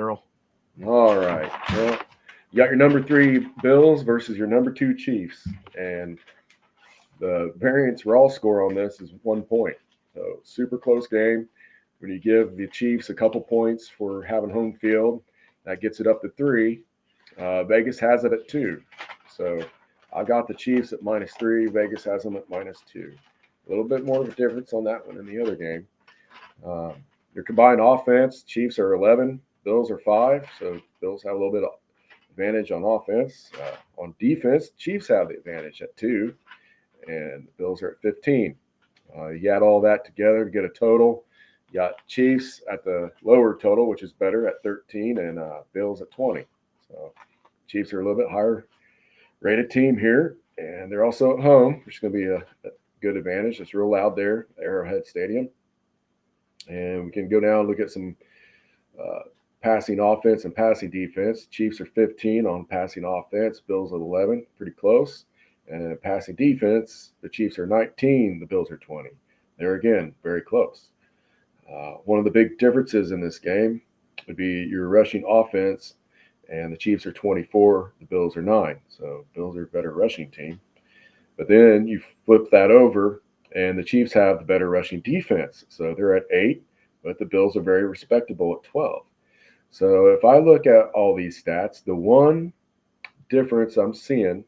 general. All right. Well, you got your number 3 Bills versus your number 2 Chiefs, and the variance raw score on this is 1 point. So super close game. When you give the Chiefs a couple points for having home field, that gets it up to 3. Vegas has it at 2. So I got the Chiefs at -3. Vegas has them at -2. A little bit more of a difference on that one than the other game. Um, your combined offense, Chiefs are 11, Bills are 5. So Bills have a little bit of advantage on offense. On defense, Chiefs have the advantage at 2, and the Bills are at 15. You add all that together to get a total. You got Chiefs at the lower total, which is better at 13, and Bills at 20. So Chiefs are a little bit higher rated team here, and they're also at home, which is going to be a good advantage. It's real loud there, Arrowhead Stadium. And we can go down and look at some passing offense and passing defense. Chiefs are 15 on passing offense, Bills at 11, pretty close. And passing defense, the Chiefs are 19, the Bills are 20. They're again very close. One of the big differences in this game would be your rushing offense, and the Chiefs are 24, the Bills are 9. So Bills are a better rushing team. But then you flip that over, and the Chiefs have the better rushing defense. So they're at 8, but the Bills are very respectable at 12. So if I look at all these stats, the one difference I'm seeing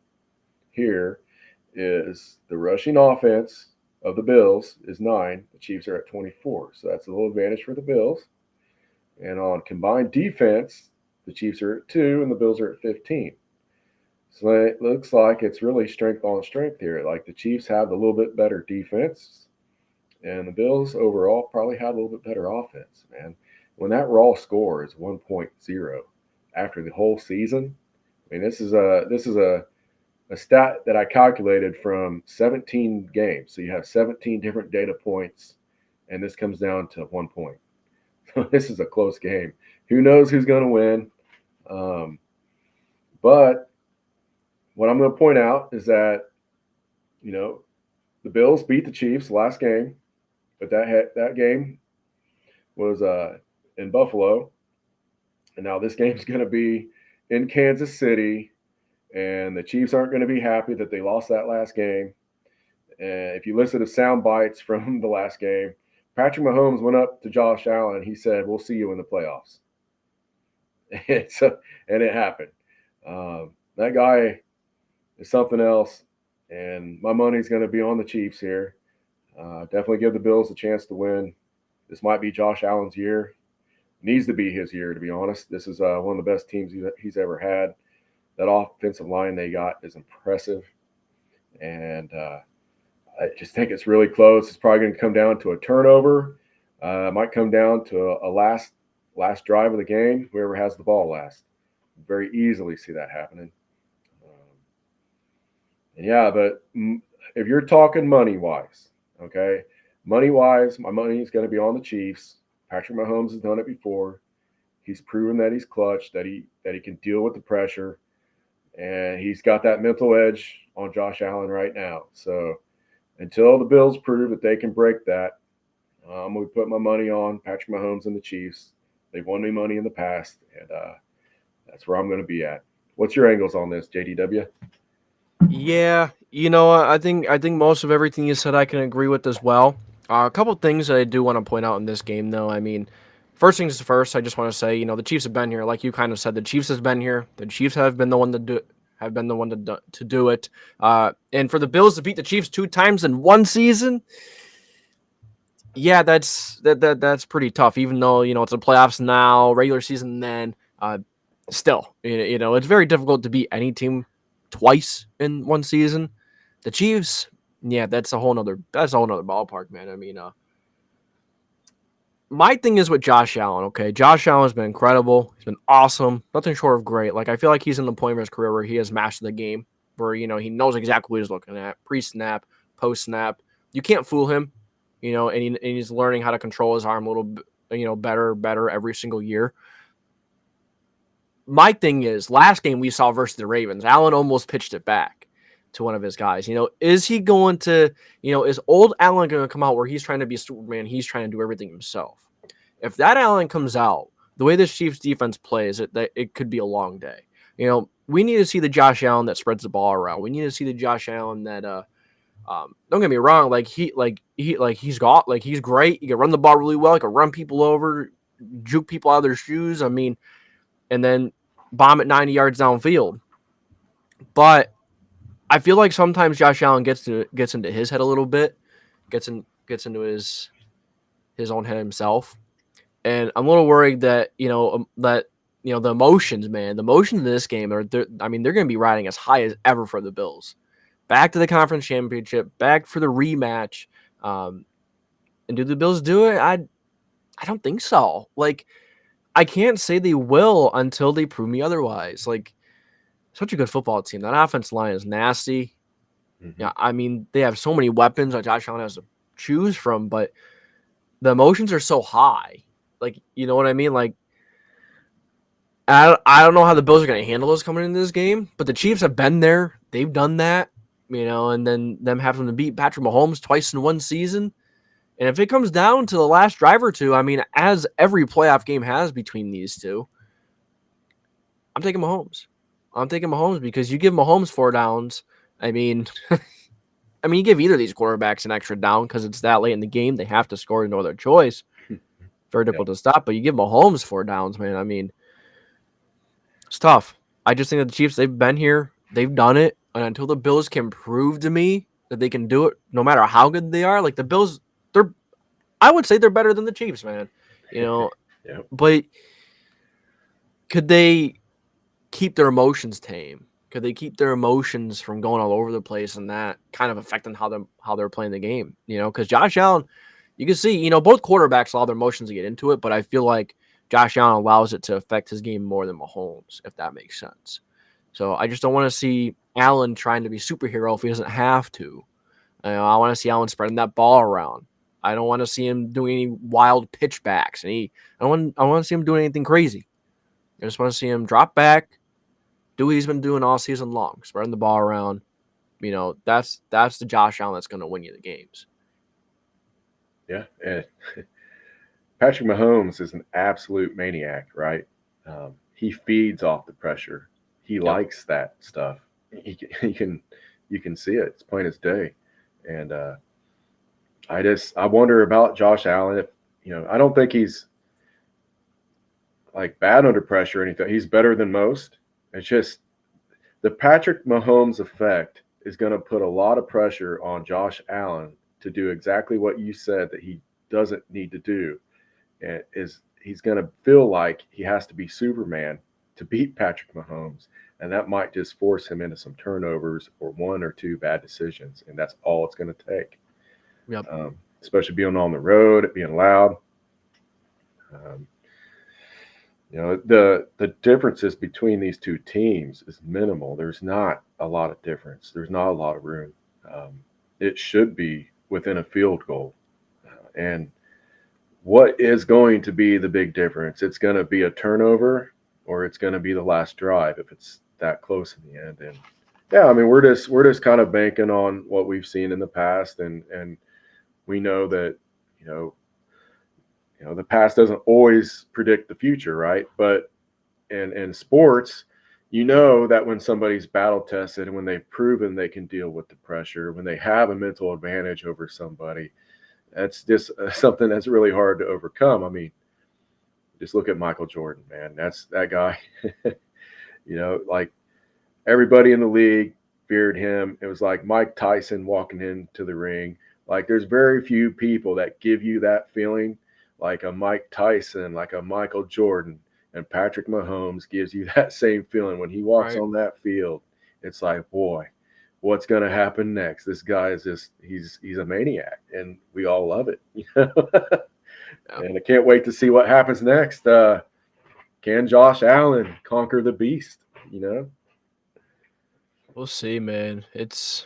here is the rushing offense of the Bills is 9. The Chiefs are at 24. So that's a little advantage for the Bills. And on combined defense, the Chiefs are at 2 and the Bills are at 15. So it looks like it's really strength on strength here. Like the Chiefs have a little bit better defense, and the Bills overall probably have a little bit better offense, man. When that raw score is 1.0 after the whole season, I mean, this is a stat that I calculated from 17 games. So you have 17 different data points, and this comes down to 1 point. So this is a close game. Who knows who's going to win? But what I'm going to point out is that, the Bills beat the Chiefs last game, but that game was in Buffalo, and now this game's going to be in Kansas City, and the Chiefs aren't going to be happy that they lost that last game. And if you listen to sound bites from the last game, Patrick Mahomes went up to Josh Allen and he said, "We'll see you in the playoffs." And it happened. That guy is something else, and my money's going to be on the Chiefs here. Definitely give the Bills a chance to win. This might be Josh Allen's year. Needs to be his year, to be honest. This is one of the best teams he's ever had. That offensive line they got is impressive, and I just think it's really close. It's probably going to come down to a turnover. It might come down to a last drive of the game. Whoever has the ball last. Very easily see that happening. But if you're talking money-wise, okay, money-wise, my money is going to be on the Chiefs. Patrick Mahomes has done it before. He's proven that he's clutch, that he can deal with the pressure, and he's got that mental edge on Josh Allen right now. So until the Bills prove that they can break that, I'm going to put my money on Patrick Mahomes and the Chiefs. They've won me money in the past, and that's where I'm going to be at. What's your angles on this, JDW? Yeah, I think most of everything you said I can agree with as well. A couple things that I do want to point out in this game, though. I mean, first things first, I just want to say, the Chiefs have been here, like you kind of said. The Chiefs has been here. The Chiefs have been the one to do it. And for the Bills to beat the Chiefs 2 times in one season, yeah, that's pretty tough. Even though it's the playoffs now, regular season then, still, it's very difficult to beat any team twice in one season. The Chiefs, yeah, that's a whole nother ballpark, man. I mean, my thing is with Josh Allen, okay? Josh Allen has been incredible. He's been awesome. Nothing short of great. Like, I feel like he's in the point of his career where he has mastered the game, where, he knows exactly what he's looking at, pre-snap, post-snap. You can't fool him, and he's learning how to control his arm a little bit, better every single year. My thing is, last game we saw versus the Ravens, Allen almost pitched it back to one of his guys. Is he going to, is old Allen going to come out where he's trying to be Superman? He's trying to do everything himself. If that Allen comes out the way this Chiefs defense plays, it could be a long day. We need to see the Josh Allen that spreads the ball around. We need to see the Josh Allen that don't get me wrong, he's great. He can run the ball really well. He can run people over, juke people out of their shoes. I mean, and then bomb it 90 yards downfield. But I feel like sometimes Josh Allen gets into his head a little bit, gets into his own head himself, and I'm a little worried that the emotions, man, the emotions in this game they're going to be riding as high as ever for the Bills. Back to the conference championship, back for the rematch. And do the Bills do it? I don't think so. Like, I can't say they will until they prove me otherwise. Like, such a good football team. That offensive line is nasty. Mm-hmm. Yeah, I mean, they have so many weapons that Josh Allen has to choose from, but the emotions are so high. Like, you know what I mean? Like, I don't know how the Bills are going to handle this coming into this game, but the Chiefs have been there. They've done that, and then them having to beat Patrick Mahomes twice in one season. And if it comes down to the last drive or two, I mean, as every playoff game has between these two, I'm taking Mahomes. I'm taking Mahomes because you give Mahomes 4 downs. I mean, you give either of these quarterbacks an extra down because it's that late in the game. They have to score, no other choice. Very difficult to stop, but you give Mahomes 4 downs, man. I mean, it's tough. I just think that the Chiefs, they've been here. They've done it. And until the Bills can prove to me that they can do it, no matter how good they are, like the Bills, I would say they're better than the Chiefs, man. Yep. But could they keep their emotions tame? Could they keep their emotions from going all over the place and that kind of affecting how they're playing the game? Because Josh Allen, you can see, both quarterbacks allow their emotions to get into it, but I feel like Josh Allen allows it to affect his game more than Mahomes, if that makes sense. So I just don't want to see Allen trying to be superhero if he doesn't have to. I want to see Allen spreading that ball around. I don't want to see him doing any wild pitchbacks, and I want to see him doing anything crazy. I just want to see him drop back, do what he's been doing all season long, spreading the ball around. That's the Josh Allen that's going to win you the games. Yeah, and Patrick Mahomes is an absolute maniac, right? He feeds off the pressure. He likes that stuff. You can see it. It's plain as day. And I wonder about Josh Allen. If I don't think he's like bad under pressure or anything. He's better than most. It's just the Patrick Mahomes effect is going to put a lot of pressure on Josh Allen to do exactly what you said that he doesn't need to do. And he's going to feel like he has to be Superman to beat Patrick Mahomes. And that might just force him into some turnovers or 1 or 2 bad decisions. And that's all it's going to take. Yep. Especially being on the road, being loud. The differences between these two teams is minimal. There's not a lot of difference. There's not a lot of room. It should be within a field goal. And what is going to be the big difference? It's going to be a turnover or it's going to be the last drive if it's that close in the end. And yeah, I mean, we're just kind of banking on what we've seen in the past, and we know that the past doesn't always predict the future, right? But in sports, that when somebody's battle tested and when they've proven they can deal with the pressure, when they have a mental advantage over somebody, that's just something that's really hard to overcome. I mean, just look at Michael Jordan, man. That's that guy. Like everybody in the league feared him. It was like Mike Tyson walking into the ring. Like there's very few people that give you that feeling like a Mike Tyson, like a Michael Jordan, and Patrick Mahomes gives you that same feeling when he walks on that field. It's like, boy, what's going to happen next? This guy is he's a maniac, and we all love it. And I can't wait to see what happens next. Can Josh Allen conquer the beast? We'll see, man. It's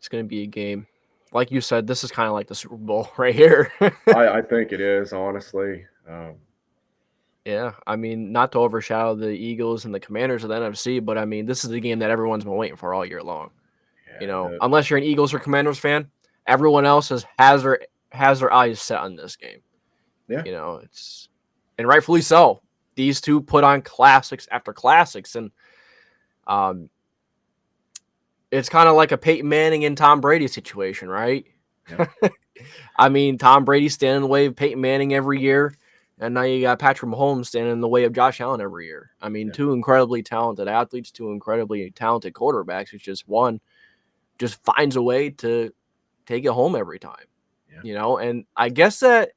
going to be a game. Like you said, this is kind of like the Super Bowl right here. I think it is, honestly. Yeah, I mean, not to overshadow the Eagles and the Commanders of the NFC, but I mean, this is the game that everyone's been waiting for all year long. Unless you're an Eagles or Commanders fan, everyone else has their eyes set on this game. Yeah. And rightfully so. these two put on classics after classics, and it's kind of like a Peyton Manning and Tom Brady situation, right? Yeah. I mean, Tom Brady standing in the way of Peyton Manning every year, and now you got Patrick Mahomes standing in the way of Josh Allen every year. I mean, Yeah. two incredibly talented athletes, two incredibly talented quarterbacks. It's just one just finds a way to take it home every time, Yeah. And I guess that.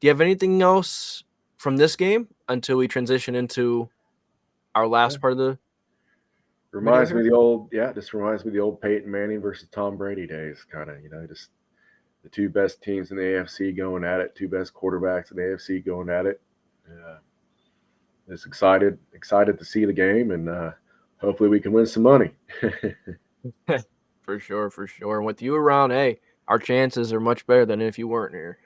Do you have anything else from this game until we transition into our Yeah. last part of the video Reminds me here? of the old, yeah, just reminds me of the old Peyton Manning versus Tom Brady days, kind of, just the two best teams in the AFC going at it, two best quarterbacks in the AFC going at it. Yeah. Just excited to see the game, and hopefully we can win some money. For sure, for sure. And with you around, hey, our chances are much better than if you weren't here.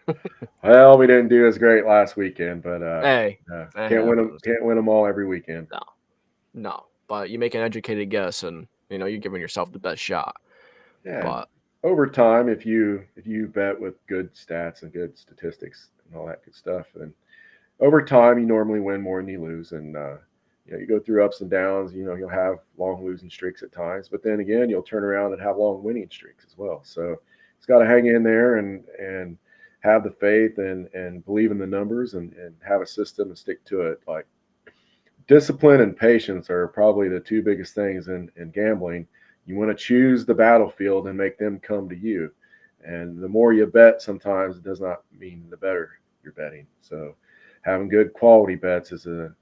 Well, we didn't do as great last weekend, but Hey, that can't win them. happens. Can't win them all every weekend. No, no. But you make an educated guess, and you're giving yourself the best shot. Yeah. And But over time, if you bet with good stats and good statistics and all that good stuff, then over time you normally win more than you lose. And you go through ups and downs. You'll have long losing streaks at times, but then again you'll turn around and have long winning streaks as well. So it's got to hang in there and have the faith and believe in the numbers and have a system and stick to it. Like discipline and patience are probably the two biggest things in gambling. You want to choose the battlefield and make them come to you. And the more you bet, sometimes it does not mean the better you're betting. So having good quality bets is a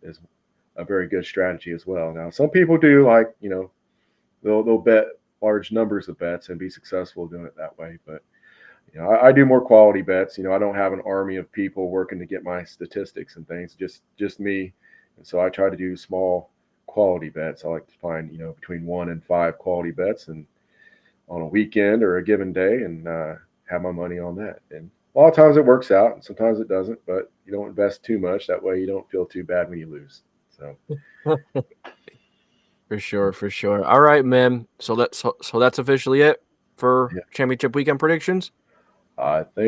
very good strategy as well. Now, some people do like, they'll bet large numbers of bets and be successful doing it that way. But I do more quality bets. I don't have an army of people working to get my statistics and things. Just me. And so I try to do small quality bets. I like to find between 1 and 5 quality bets, and on a weekend or a given day, and have my money on that. And a lot of times it works out, and sometimes it doesn't. But you don't invest too much. That way you don't feel too bad when you lose. So for sure, for sure. All right, man. So that's officially it for yeah, championship weekend predictions. I think.